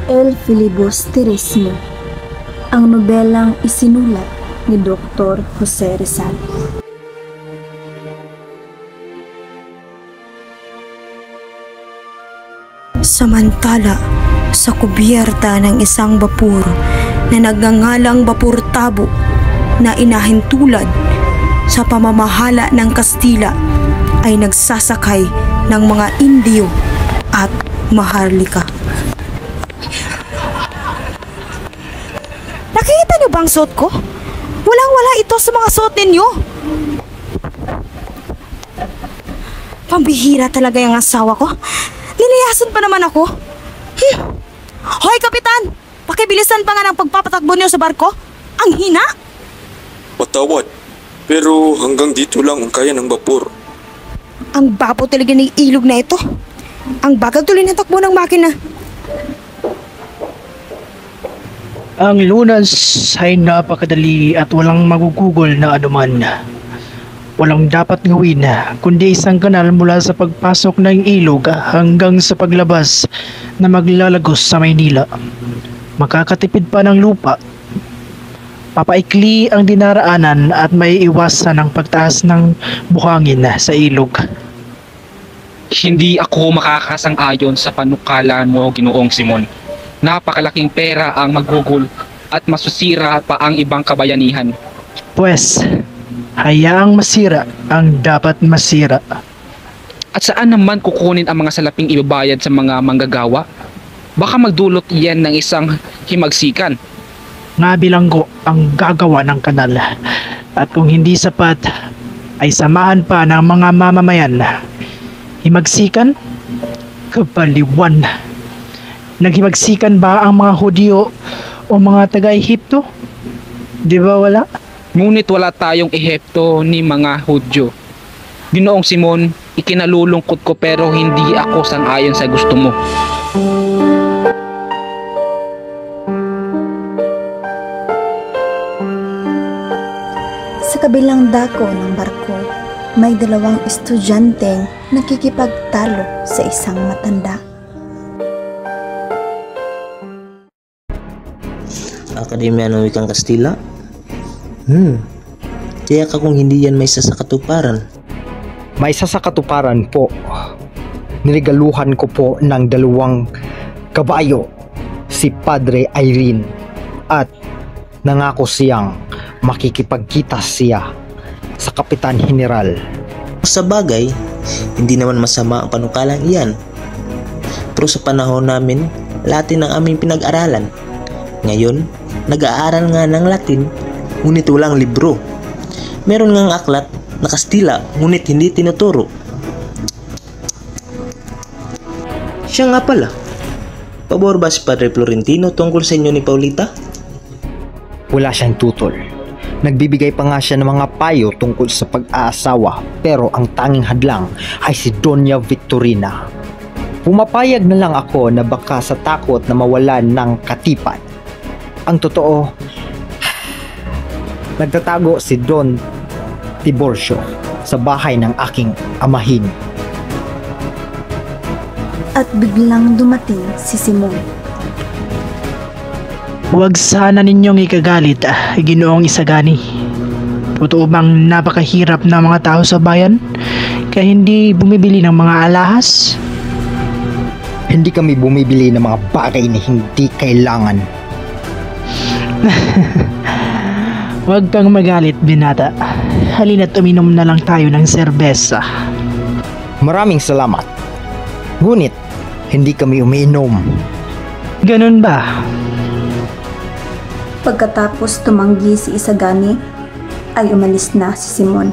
El Filibusterismo, ang nobelang isinulat ni Dr. Jose Rizal. Samantala, sa kubiyerta ng isang bapur na nagngangalang Bapur Tabo na inahintulad sa pamamahala ng Kastila ay nagsasakay ng mga Indio at Maharlika. Nakikita niyo ba ang suot ko? Walang-wala ito sa mga suot ninyo. Pambihira talaga yung asawa ko. Nilayasan pa naman ako. Hoy, Kapitan! Pakibilisan pa nga ng pagpapatakbo niyo sa barko. Ang hina! Patawad, pero hanggang dito lang ang kaya ng bapor. Ang bapo talaga ng ilog na ito. Ang bagal tuloy ng takbo ng makina. Ang lunas ay napakadali at walang magugugol na anuman. Walang dapat gawin kundi isang kanal mula sa pagpasok ng ilog hanggang sa paglabas na maglalagos sa Maynila. Makakatipid pa ng lupa. Papaikli ang dinaraanan at may iwasan ang pagtaas ng buhangin sa ilog. Hindi ako makakasang-ayon sa panukala mo, Ginoong Simon. Napakalaking pera ang magugol at masusira pa ang ibang kabayanihan. Pwes, hayaang masira ang dapat masira. At saan naman kukunin ang mga salaping ibabayad sa mga manggagawa? Baka magdulot iyan ng isang himagsikan. Nga bilanggo ang gagawa ng kanal. At kung hindi sapat, ay samahan pa ng mga mamamayan. Himagsikan? Kabaliwan. Naghimagsikan ba ang mga Hudyo o mga taga-Ehipto? Di ba wala? Ngunit wala tayong Ehipto ni mga Hudyo. Ginoong Simon, ikinalulungkot ko pero hindi ako sang-ayon sa gusto mo. Sa kabilang dako ng barko, may dalawang estudyanteng nakikipagtalo sa isang matanda. Akademya ng Wikang Kastila? Tiyak akong hindi yan may isa sa katuparan. May isa sa katuparan po. Niregaluhan ko po ng 2 kabayo si Padre Irene at nangako siyang makikipagkita siya sa Kapitan General. Sa bagay, hindi naman masama ang panukalang iyan. Pero sa panahon namin, Latin ang aming pinag-aralan. Ngayon, nag-aaral nga ng Latin, ngunit walang libro. Meron ngang aklat na Kastila, ngunit hindi tinuturo. Siya nga pala, pabor ba si Padre Florentino tungkol sa inyo ni Paulita? Wala siyang tutol. Nagbibigay pa nga siya ng mga payo tungkol sa pag-aasawa, pero ang tanging hadlang ay si Doña Victorina. Pumapayag na lang ako na baka sa takot na mawalan ng katipan. Ang totoo, nagtatago si Don Tiburcio sa bahay ng aking amahin. At biglang dumating si Simon. Huwag sana ninyong ikagalit, Ginoong Isagani. Totoo bang napakahirap ng mga tao sa bayan kaya hindi bumibili ng mga alahas? Hindi kami bumibili ng mga bagay na hindi kailangan. Huwag kang magalit, binata. Halina't uminom na lang tayo ng serbesa. Maraming salamat. Ngunit, hindi kami umiinom. Ganun ba? Pagkatapos tumanggi si Isagani, ay umalis na si Simon.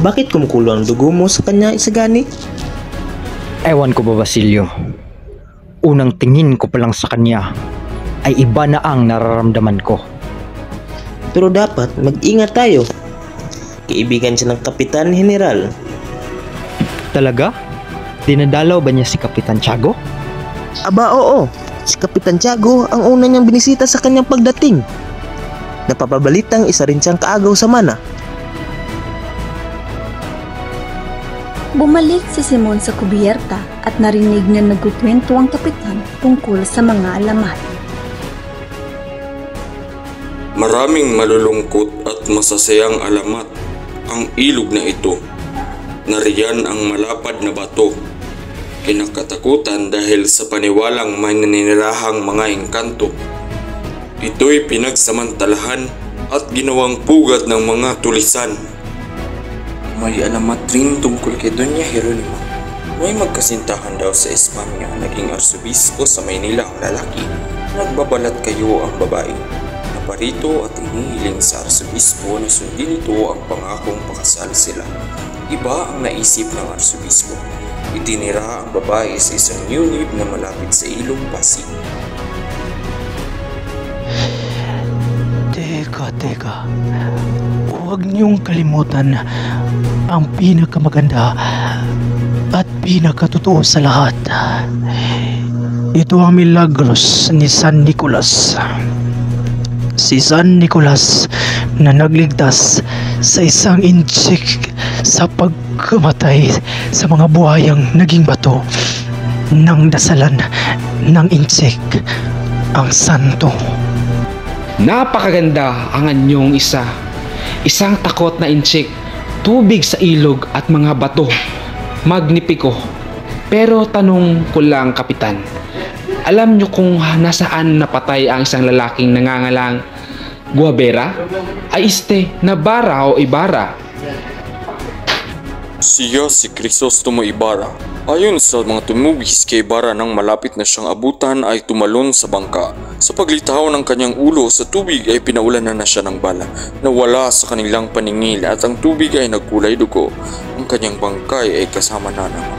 Bakit kumukulo ang dugo mo sa kanya, Isagani? Ewan ko ba, Basilio? Unang tingin ko pa lang sa kanya ay iba na ang nararamdaman ko. Pero dapat mag-ingat tayo. Kaibigan siya ng Kapitan General. Talaga? Dinadalaw ba niya si Kapitan Tiago? Aba, oo. Si Kapitan Tiago ang una niyang binisita sa kanyang pagdating. Napapabalitang isa rin siyang kaagaw sa mana. Bumalik si Simon sa kubiyerta at narinig na nagkukwento ang kapitan tungkol sa mga alamat. Maraming malulungkot at masasayang alamat ang ilog na ito. Nariyan ang malapad na bato. Kinakatakutan dahil sa paniwalang may naninirahang mga engkanto. Ito'y pinagsamantalahan at ginawang pugad ng mga tulisan. May alamat rin tungkol kay Doña Jeronima. May magkasintahan daw sa Espanya, naging arsobispo sa Maynila ang lalaki. Nagbabalat kayo ang babae. Naparito at inihiling sa arsobispo na sundin ito ang pangakong pakasal sila. Iba ang naisip ng arsobispo. Itinira ang babae sa isang yunib na malapit sa ilong Pasig. Teka. Huwag niyong kalimutan ang pinakamaganda at pinakatotoo sa lahat. Ito ang milagros ni San Nicolas. Si San Nicolas na nagligtas sa isang inchik sa pagkamatay sa mga buhayang naging bato ng dasalan ng inchik ang santo. Napakaganda ang anyong isang takot na inchik, tubig sa ilog at mga bato. Magnipiko. Pero tanong ko lang, Kapitan, alam nyo kung nasaan napatay ang isang lalaking nangangalang Guabera? Ay Navarra o Ibarra? Siya si Crisostomo Ibarra. Ayon sa mga tumubis kay Ibarra nang malapit na siyang abutan ay tumalon sa bangka. Sa paglitaw ng kanyang ulo sa tubig ay pinaulanan na siya ng bala. Nawala sa kanilang paningil at ang tubig ay nagkulay dugo. Ang kanyang bangkay ay kasama na ng mga.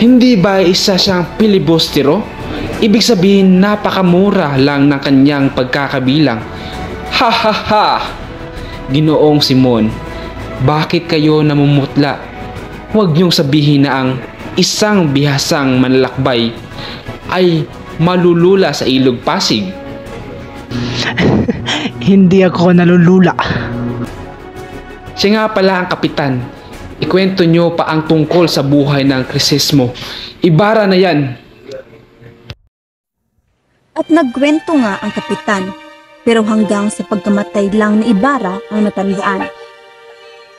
Hindi ba isa siyang pilibustero? Ibig sabihin napakamura lang ng kanyang pagkakabilang. Ha ha ha! Ginoong Simon, bakit kayo namumutla? Huwag niyong sabihin na ang isang bihasang manlalakbay ay malulula sa ilog Pasig. Hindi ako nalulula. Siya nga pala ang kapitan. Ikwento niyo pa ang tungkol sa buhay ng Crisismo. Ibarra na yan. At nagkwento nga ang kapitan, pero hanggang sa pagkamatay lang ni Ibarra ang natandaan.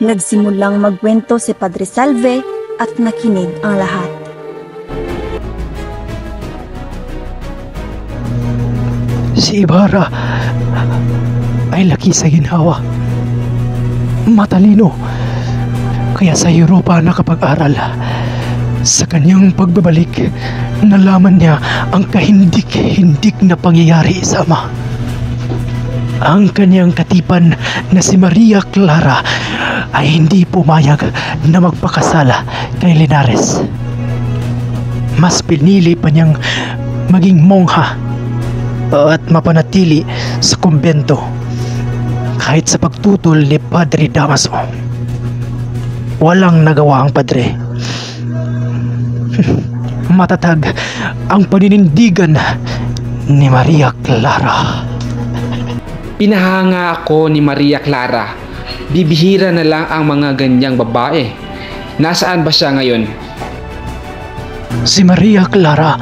Nagsimulang magkwento si Padre Salve at nakinig ang lahat. Si Ibarra ay laki sa ginhawa. Matalino. Kaya sa Europa nakapag-aral. Sa kanyang pagbabalik, nalaman niya ang kahindik-hindik na pangyayari sa ama. Ang kanyang katipan na si Maria Clara ay hindi pumayag na magpakasala kay Linares. Mas pinili pa niyang maging mongha at mapanatili sa kumbento kahit sa pagtutol ni Padre Damaso. Walang nagawa ang padre. Matatag ang paninindigan ni Maria Clara. Pinahanga ako ni Maria Clara. Bibihira na lang ang mga ganyang babae. Nasaan ba siya ngayon? Si Maria Clara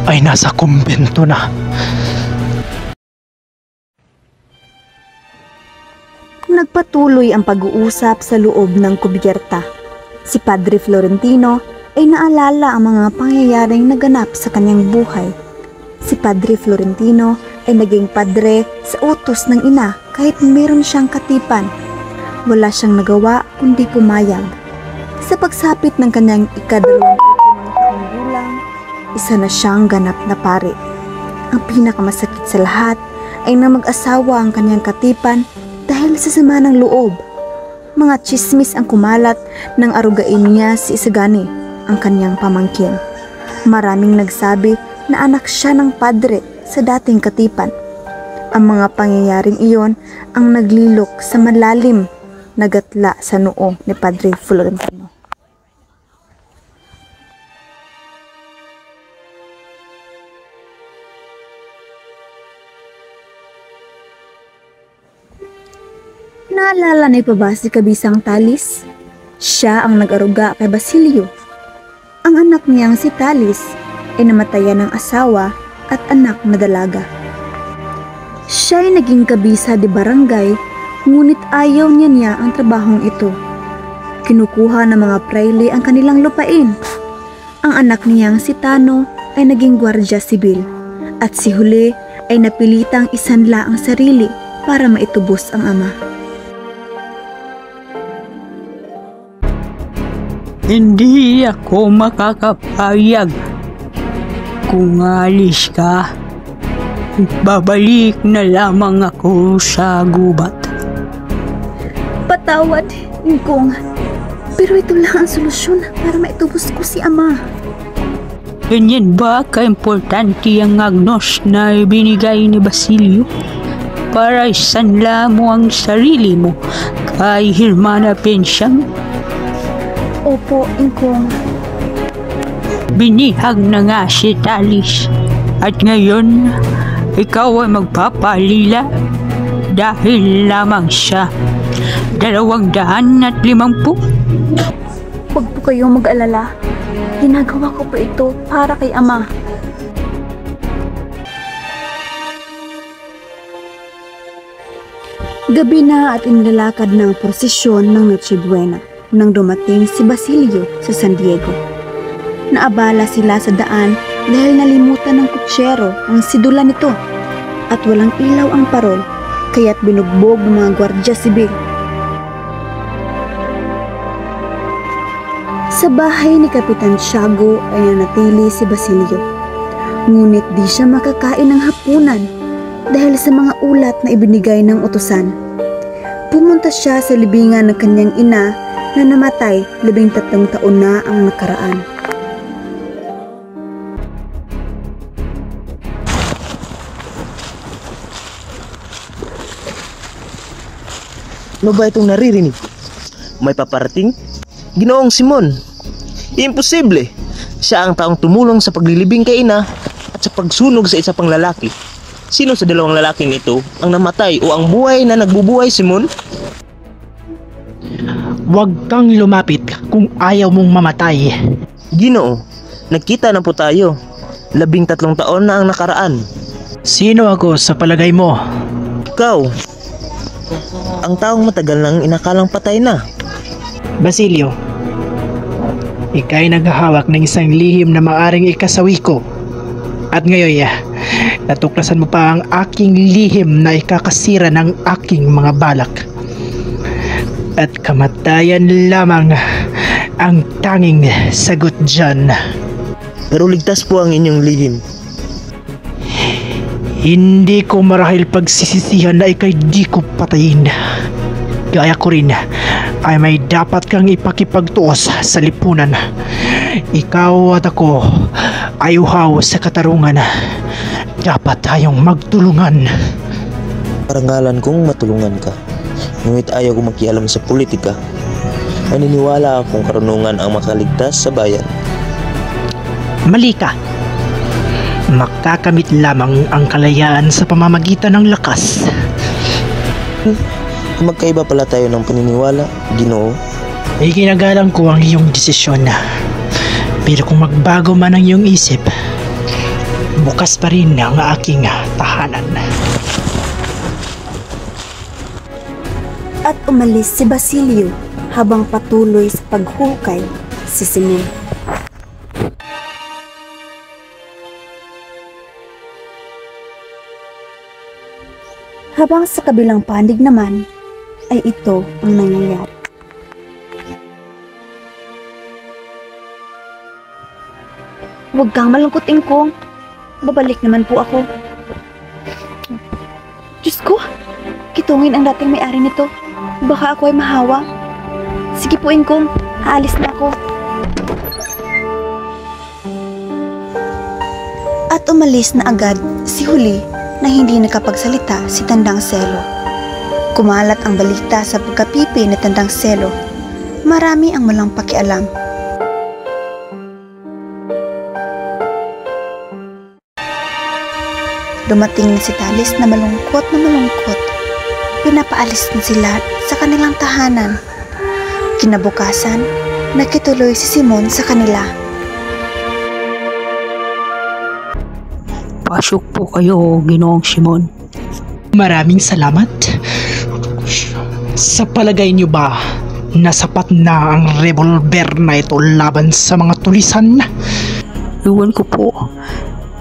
ay nasa kumbento na. Nagpatuloy ang pag-uusap sa loob ng kubyerta. Si Padre Florentino ay naalala ang mga pangyayaring naganap sa kanyang buhay. Si Padre Florentino ay naging padre sa utos ng ina kahit meron siyang katipan. Wala siyang nagawa kundi pumayag. Sa pagsapit ng kanyang ika-25 taong gulang, isa na siyang ganap na pare. Ang pinakamasakit sa lahat ay na mag-asawa ang kanyang katipan dahil sa sama ng loob. Mga tsismis ang kumalat nang arugain niya si Isagani, ang kanyang pamangkin. Maraming nagsabi na anak siya ng padre sa dating katipan. Ang mga pangyayaring iyon ang naglilok sa malalim na gatla sa noo ni Padre Florentino. Naalala niyo pa ba si Kabisang Talis? Siya ang nag-aruga kay Basilio. Ang anak niyang si Talis ay namatayan ng asawa at anak na dalaga. Siya ay naging kabisa de barangay, ngunit ayaw niya ang trabahong ito. Kinukuha ng mga praile ang kanilang lupain. Ang anak niyang si Tano ay naging gwardya sibil at si Huli ay napilitang isanla ang sarili para maitubos ang ama. Hindi ako makakapayag. Kung alis ka, babalik na lamang ako sa gubat. Patawad, Ingkong. Pero ito lang ang solusyon para maitubos ko si ama. Ganyan ba ka-importante ang agnos na ibinigay ni Basilio? Para isanla mo ang sarili mo kay Hermana Pensyang? Opo, Ingkong. Binihag na nga si Talis at ngayon ikaw ay magpapalila dahil lamang siya 250. Huwag po kayong mag-alala. Ginagawa ko po ito para kay ama. Gabi na at inilalakad ng prosesyon ng Noche Buena nang dumating si Basilio sa San Diego. Naabala sila sa daan dahil nalimutan ng kutsero ang sidula nito at walang ilaw ang parol, kaya't binugbog ng mga gwardya sibil. Sa bahay ni Kapitan Tiago ay nanatili si Basilio, ngunit di siya makakain ng hapunan dahil sa mga ulat na ibinigay ng utusan. Pumunta siya sa libingan ng kanyang ina na namatay 13 taon na ang nakaraan. Ano ba itong naririnig? May paparating? Ginoong Simon. Imposible. Siya ang taong tumulong sa paglilibing kay ina at sa pagsunog sa isa pang lalaki. Sino sa dalawang lalaking ito ang namatay o ang buhay na nagbubuhay, Simon? Huwag kang lumapit kung ayaw mong mamatay. Ginoo, nagkita na po tayo. 13 taon na ang nakaraan. Sino ako sa palagay mo? Ikaw, ang taong matagal nang inakalang patay na. Basilio, ika'y naghahawak ng isang lihim na maaring ikasawi ko. At ngayon, natuklasan mo pa ang aking lihim na ikakasira ng aking mga balak. At kamatayan lamang ang tanging sagot dyan. Pero ligtas po ang inyong lihim. Hindi ko marahil pagsisisihan na ika'y di ko patayin. Gaya ko rin ay may dapat kang ipakipagtuos sa lipunan. Ikaw at ako ay uhaw sa katarungan. Dapat tayong magtulungan. Parangalan kong matulungan ka. Ngunit ayaw ko makialam sa politika. Naniniwala akong karunungan ang makaligtas sa bayan. Mali ka. Makakamit lamang ang kalayaan sa pamamagitan ng lakas. Magkaiba pala tayo ng paniniwala, Ginoo. Iginagalang ko ang iyong desisyon na. Pero kung magbago man ang iyong isip, bukas pa rin ang aking tahanan. At umalis si Basilio habang patuloy sa paghukay si Simon. Habang sa kabilang panig naman, ay ito ang nangyayari. Huwag kang malungkot, Ingkong. Babalik naman po ako. Diyos ko, kitungin ang dating may-ari nito. Baka ako ay mahawa. Sige po, Ingkong. Aalis na ako. At umalis na agad si Huli na hindi nakapagsalita si Tandang Selo. Kumalat ang balita sa pagkapipi ni Tandang Selo. Marami ang walang pakialam. Dumating na si Talis na malungkot na malungkot. Pinapaalis na sila sa kanilang tahanan. Kinabukasan, nakituloy si Simon sa kanila. Pasok po kayo, Ginoong Simon. Maraming salamat. Sa palagay niyo ba na sapat na ang revolver na ito laban sa mga tulisan? Iwan ko po.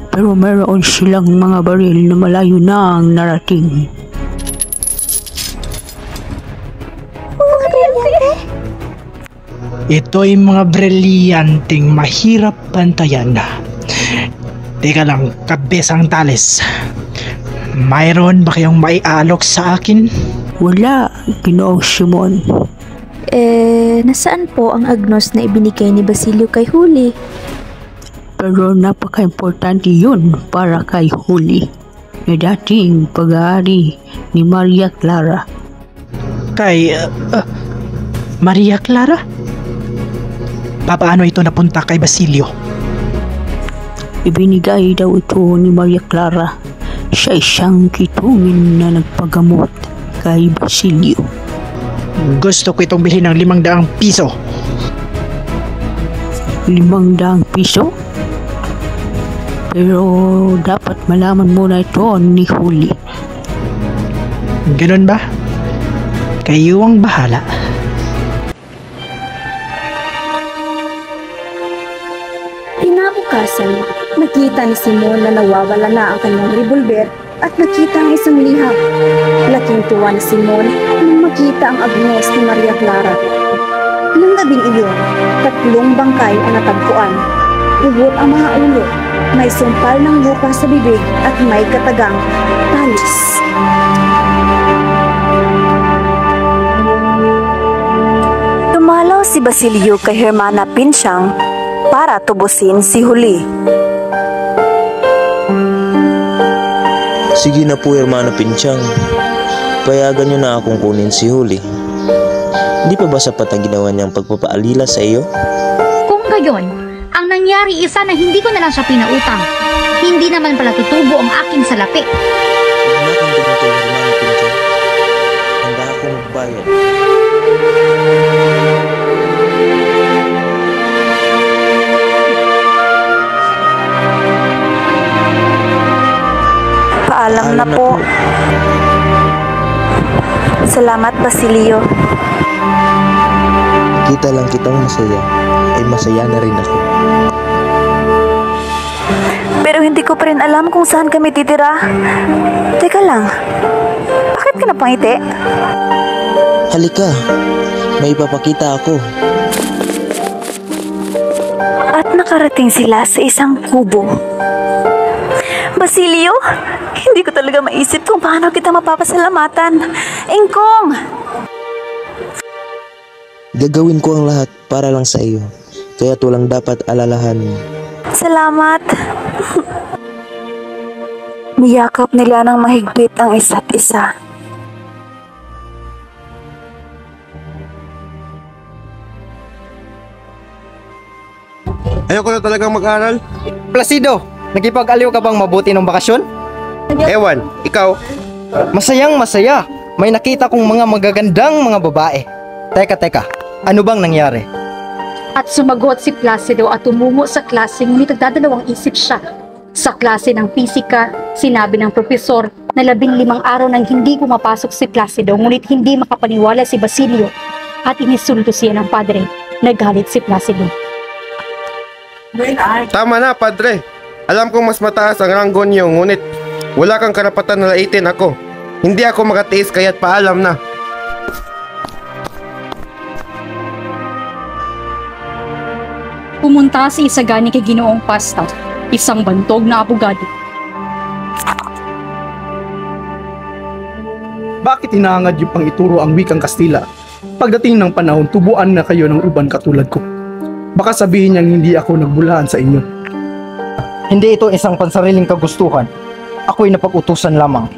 Pero mayroon silang mga baril na malayo na ang narating. Ito'y mga brilyanteng mahirap pantayan. Teka lang, kabesang Tales. Mayroon ba kayong maialok sa akin? Wala, Ginoong Simon. Nasaan po ang agnos na ibinigay ni Basilio kay Huli? Pero napaka-importante yun para kay Huli, na dating pag-aari ni Maria Clara. Kay Maria Clara? Paano ito napunta kay Basilio? Ibinigay daw ito ni Maria Clara sa isang kitungin na nagpagamot kay Basilio. Gusto ko itong bilhin ng 500 piso. 500 piso? Pero dapat malaman muna ito ni Huli. Ganun ba? Kayo ang bahala. Kinabukasan, nakita ni Simon na nawawala na ang kanyang revolver at nakita ang isang liham. Laking tuwa ni Simon nang makita ang agnos ni Maria Clara. Nang gabing iyon, 3 bangkay ang natagpuan. Ugot ang mga ulo, may sumpal ng buka sa bibig at may katagang talis. Dumalaw si Basilio kay Hermana Pinsyang para tubusin si Huli. Sige na po, Hermano Pinsyang. Payagan niyo na akong kunin si Huli. Hindi pa ba sapat ang ginawa niyang pagpapaalila sa iyo? Kung gayon, ang nangyari isa na hindi ko na lang siya pinautang. Hindi naman pala tutubo ang aking salapi. Huwag na kang ganito, Hermano Pinsyang. Handa akong magbayad. Paalam na po. Salamat, Basilio. Kita lang kitang masaya, ay masaya na rin ako. Pero hindi ko pa rin alam kung saan kami titira. Teka lang, bakit ka napangiti? Halika, may ipapakita ako. At nakarating sila sa isang kubo. Basilio, hindi ko talaga maisip kung paano kita mapapasalamatan. Ingkong! Gagawin ko ang lahat para lang sa iyo, kaya't walang dapat alalahan. Salamat. Niyakap nila ng mahigpit ang isa't isa. Ayoko na talagang mag-aral. Placido, nakipag-aliw ka bang mabuti ng bakasyon? Ewan, ikaw? Masayang masaya. May nakita kong mga magagandang mga babae. Teka, ano bang nangyari? At sumagot si Placido at tumungo sa klase ngunit nagdadalawang isip siya. Sa klase ng pisika, sinabi ng propesor na 15 araw nang hindi pumapasok si Placido ngunit hindi makapaniwala si Basilio at inisulto siya ng padre. Nagalit si Placido. Tama na, padre. Alam kong mas mataas ang ranggo niyo, ngunit wala kang karapatan na laitin ako. Hindi ako makatiis kaya't paalam na. Pumunta si Isagani kay Ginoong Pasta, isang bantog na abogado. Bakit hinahangad yung pang ituro ang wikang Kastila? Pagdating ng panahon, tubuan na kayo ng uban katulad ko. Baka sabihin niyang hindi ako nagbulaan sa inyo. Hindi ito isang pansariling kagustuhan. Ako'y napag-utusan lamang.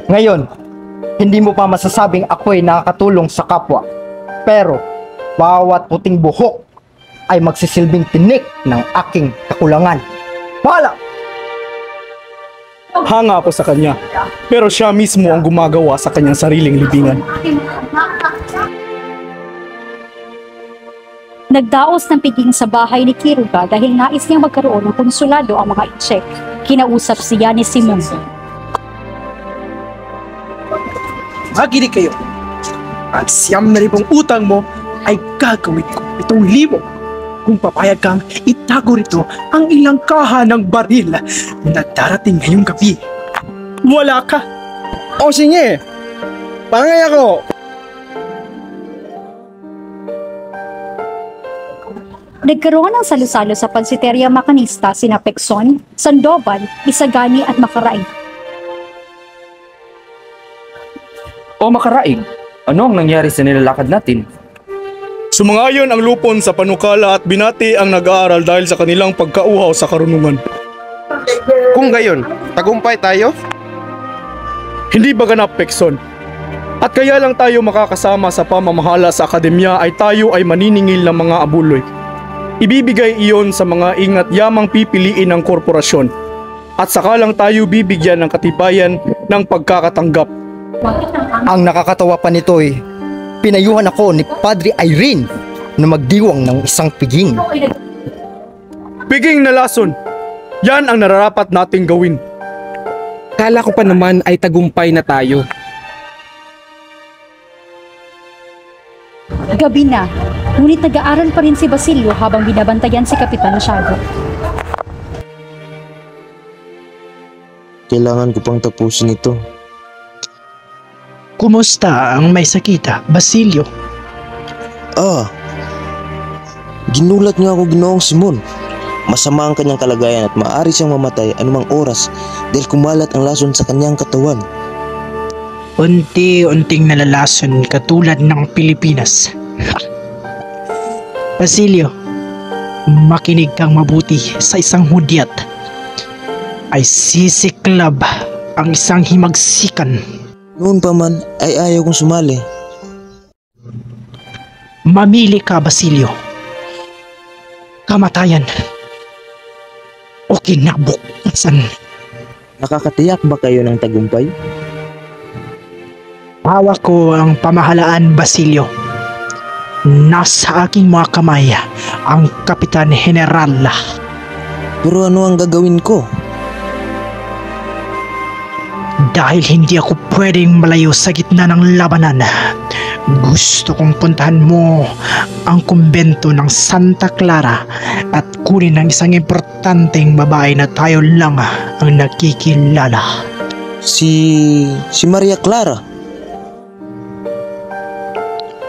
Ngayon, hindi mo pa masasabing ako'y nakakatulong sa kapwa. Pero, bawat puting buhok ay magsisilbing tinik ng aking kakulangan. Bahala! Hanga ako sa kanya, pero siya mismo ang gumagawa sa kanyang sariling libingan. Nagdaos ng piging sa bahay ni Kiruga dahil nais niyang magkaroon ng konsulado ang mga Incheck. Kinausap siya ni Simon. Makinig kayo. At siyam na libong utang mo ay gagawin ko 7,000. Kung papayag kang itago rito ang ilang kaha ng baril na darating ngayong gabi. Wala ka. O sige, pangay ako. Nagkaroon ng salo-salo sa pansiteria makanista sina Pekson, Sandoval, Isagani at Makaraig. O Makaraig, ano ang nangyari sa nilalakad natin? Sumangayon ang lupon sa panukala at binati ang nag-aaral dahil sa kanilang pagkauhaw sa karunungan. Kung gayon, tagumpay tayo? Hindi ba ganap, Pekson? At kaya lang tayo makakasama sa pamamahala sa akademya ay tayo ay maniningil ng mga abuloy. Ibibigay iyon sa mga ingat yamang pipiliin ng korporasyon. At saka lang tayo bibigyan ng katibayan ng pagkakatanggap. Ang nakakatawa pa nito'y pinayuhan ako ni Padre Irene na magdiwang ng isang piging. Piging na lason! Yan ang nararapat nating gawin. Kala ko pa naman ay tagumpay na tayo. Gabi na, ngunit nag-aaral pa rin si Basilio habang binabantayan si Kapitan Tiago. Kailangan ko pang tapusin ito. Kumusta ang may sakita, Basilio? Ginulat nga ako Ginoong Simon. Masama ang kanyang kalagayan at maaari siyang mamatay anumang oras dahil kumalat ang lason sa kanyang katawan. Unti-unting nalalason katulad ng Pilipinas. Basilio, makinig kang mabuti sa isang hudyat. Ay sisiklab ang isang himagsikan. Noon pa man ay ayaw kong sumali. Mamili ka, Basilio. Kamatayan o kinabukasan. Nakakatiyak ba kayo ng tagumpay? Hawak ko ang pamahalaan, Basilio. Nasa aking mga kamay ang Kapitan General. Pero ano ang gagawin ko? Dahil hindi ako pwedeng malayo sa gitna ng labanan, gusto kong puntahan mo ang kumbento ng Santa Clara at kunin ang isang importanteng babae na tayo lang ang nakikilala. Si Maria Clara?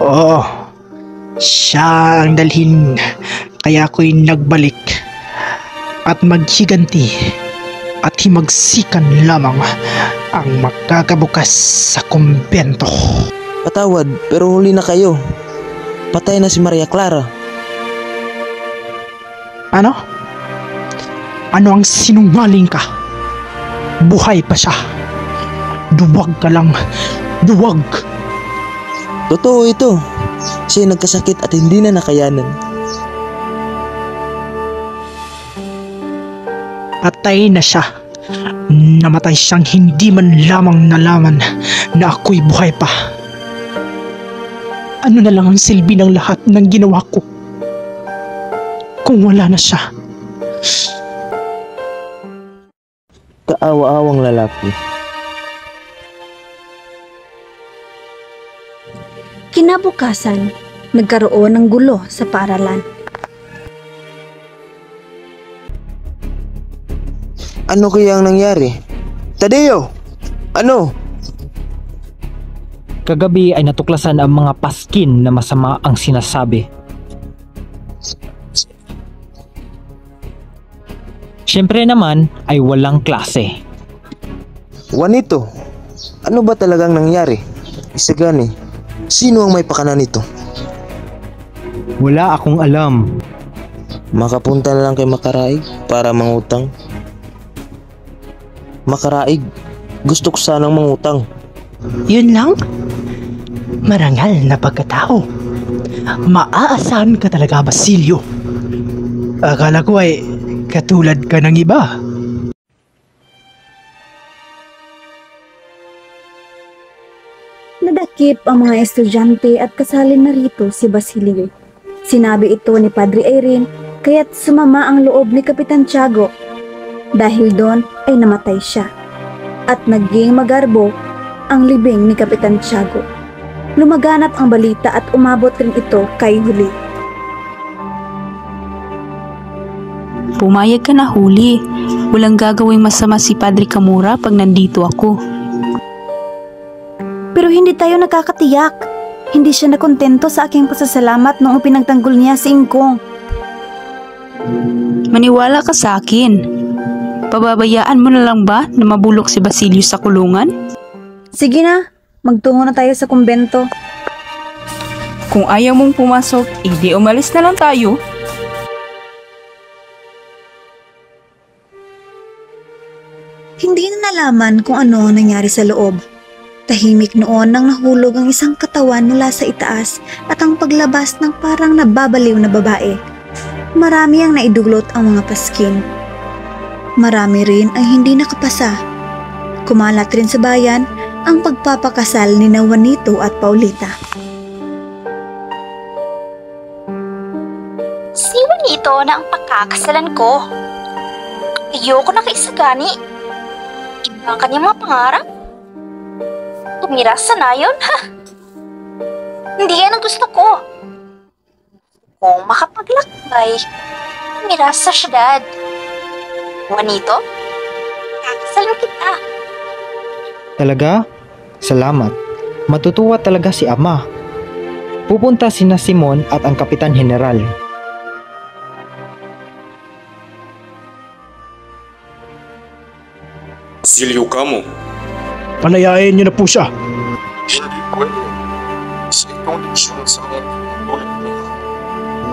Oo, siya ang dalhin, kaya ako'y nagbalik at maghiganti at himagsikan lamang ang magkakabukas sa kumbento. Patawad, pero huli na kayo. Patay na si Maria Clara. Ano? Ano ang sinungaling ka? Buhay pa siya. Duwag ka lang. Duwag. Totoo ito. Siya nagkasakit at hindi na nakayanan. Patay na siya. Namatay siyang hindi man lamang nalaman na ako'y buhay pa. Ano na lang ang silbi ng lahat ng ginawa ko kung wala na siya? Kaawa-awang lalaki. Kinabukasan, nagkaroon ng gulo sa paaralan. Ano kaya ang nangyari? Tadeo! Ano? Kagabi ay natuklasan ang mga paskin na masama ang sinasabi. Siyempre naman ay walang klase. Juanito, ano ba talagang nangyari? Isagani, sino ang may pakana nito? Wala akong alam. Makapunta na lang kay Makaraig para mangutang. Makaraig, gusto ko sanang mangutang. Yun lang? Marangal na pagkatao. Maaasahan ka talaga, Basilio. Akala ko ay katulad ka ng iba. Nadakip ang mga estudyante at kasali na rito si Basilio. Sinabi ito ni Padre Irene kaya't sumama ang loob ni Kapitan Tiago. Dahil doon ay namatay siya at naging magarbo ang libing ni Kapitan Tiago. Lumaganap ang balita at umabot rin ito kay Huli. Pumayag ka na, Huli. Walang gagawing masama si Padre Kamura pag nandito ako. Pero hindi tayo nakakatiyak. Hindi siya nakontento sa aking pasasalamat noong pinagtanggol niya si Ingkong. Maniwala ka sa akin. Pababayaan mo na lang ba na mabulok si Basilio sa kulungan? Sige na, magtungo na tayo sa kumbento. Kung ayaw mong pumasok, hindi umalis na lang tayo. Hindi na nalaman kung ano ang nangyari sa loob. Tahimik noon nang nahulog ang isang katawan mula sa itaas at ang paglabas ng parang nababaliw na babae. Marami ang naidulot ang mga paskin. Marami rin ang hindi nakapasa. Kumalat rin sa bayan ang pagpapakasal ni Juanito at Paulita. Si Juanito na ang pagkakasalan ko. Ayoko na kaisagani. Iba ang kanyang mga pangarap. Tumira sa nayon, ha? Hindi yan ang gusto ko. Kung makapaglakbay, tumira sa syudad. Juanito, kakasalan kita. Talaga? Salamat. Matutuwa talaga si Ama. Pupunta sina Simon at ang Kapitan General. Basilio kamo. Palayain niyo na po siya. Hindi pwede. Sa kondisyon sa ulit niya.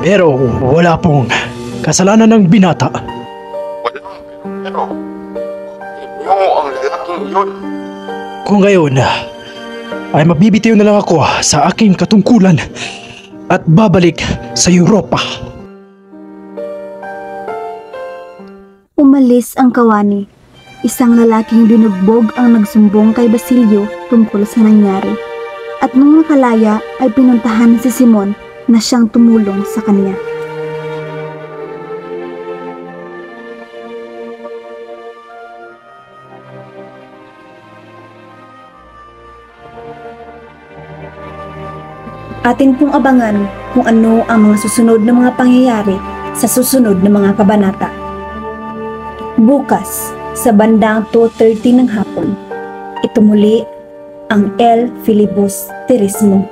Pero wala pong kasalanan ng binata. Pero, mo ang lalaking yun. Kung ngayon ay mabibitiw na lang ako sa aking katungkulan at babalik sa Europa. Umalis ang kawani. Isang lalaking binugbog ang nagsumbong kay Basilio tungkol sa nangyari. At nung nakalaya ay pinuntahan si Simon na siyang tumulong sa kanya. Atin pong abangan kung ano ang mga susunod na mga pangyayari sa susunod na mga kabanata. Bukas, sa bandang 2:30 ng hapon, ito muli ang El Filibusterismo.